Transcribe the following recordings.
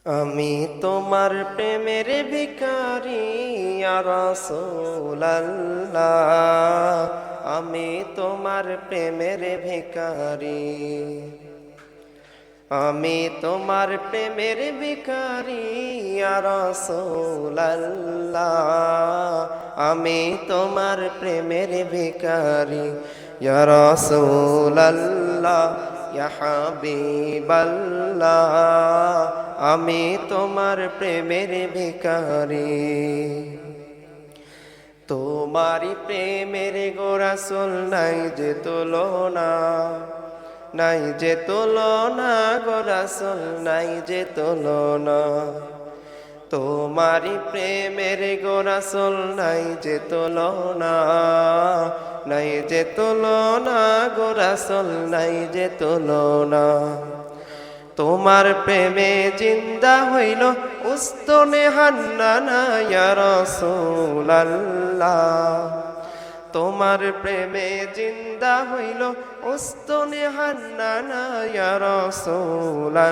আমি তোমার প্রেমের ভিখারি ইয়া রাসূলুল্লাহ, আমি তোমার প্রেমের ভিখারি, আমি তোমার প্রেমের ভিখারি ইয়া রাসূলুল্লাহ, আমি তোমার প্রেমের ভিখারি ইয়া রাসূলুল্লাহ, ইয়া হাবিবাল্লাহ, আমি তোমার প্রেমের ভিখারি। তোমারি প্রেমের গো রাসূল নাই যে তুলনা, নাই যে তুলনা গো রাসূল নাই যে তুলনা। তোমারি প্রেমের গো রাসূল নাই যে তুলনা, নাই যে তুলনা গো রাসূল নাই যে তুলনা। তোমার প্রেমে জিন্দা হইল উস্তনে হান্নানা ইয়া রাসূলুল্লাহ, তোমার প্রেমে জিন্দা হইল উস্তনে হান্নানা ইয়া রাসূলুল্লাহ,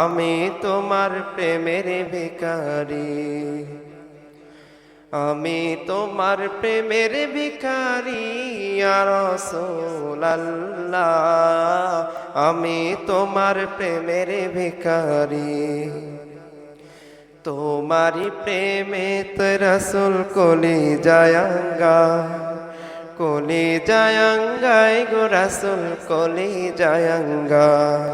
আমি তোমার প্রেমের ভিখারি, আমি তোমার প্রেমের ভিখারি ইয়া রাসূলুল্লাহ, আমি তোমার প্রেমের ভিখারি। তোমারি প্রেমে তো রাসূল কলি জায়াঙ্গায়, কলি জায়াঙ্গায় গো রাসূল কলি জায়াঙ্গায়।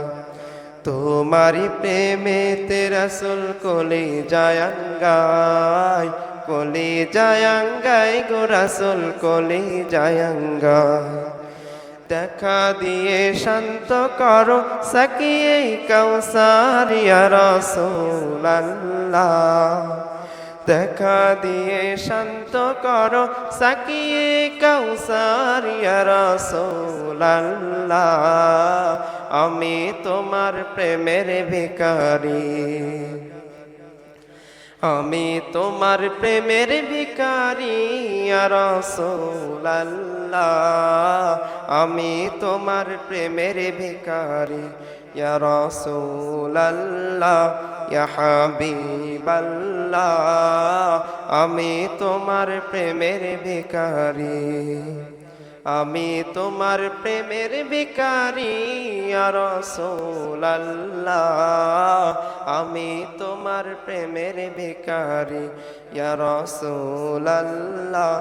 তোমারি প্রেমে তে রাসূল কলি জায়াঙ্গায়, কলি জায়াঙ্গায় গো রাসূল কলি জায়াঙ্গায়। দেখা দিয়ে শান্ত করো সাকিয়ে কাউসার ইয়া রাসূলুল্লাহ, দেখা দিয়ে শান্ত করো সাকিয়ে কাউসার ইয়া রাসূলুল্লাহ, আমি তোমার প্রেমের ভিখারি, আমি তোমার প্রেমের ভিখারি ইয়া রাসূলুল্লাহ, আমি তোমার প্রেমের ভিখারি ইয়া রাসূলুল্লাহ, ইয়া হাবিবাল্লাহ, আমি তোমার প্রেমের ভিখারি, আমি তোমার প্রেমের ভিখারি ইয়া রাসূলুল্লাহ, আমি তোমার প্রেমের ভিখারি ইয়া রাসূলুল্লাহ,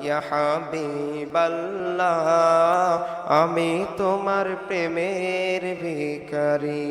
ইয়া হাবিবাল্লাহ, আমি তোমার প্রেমের ভিখারি।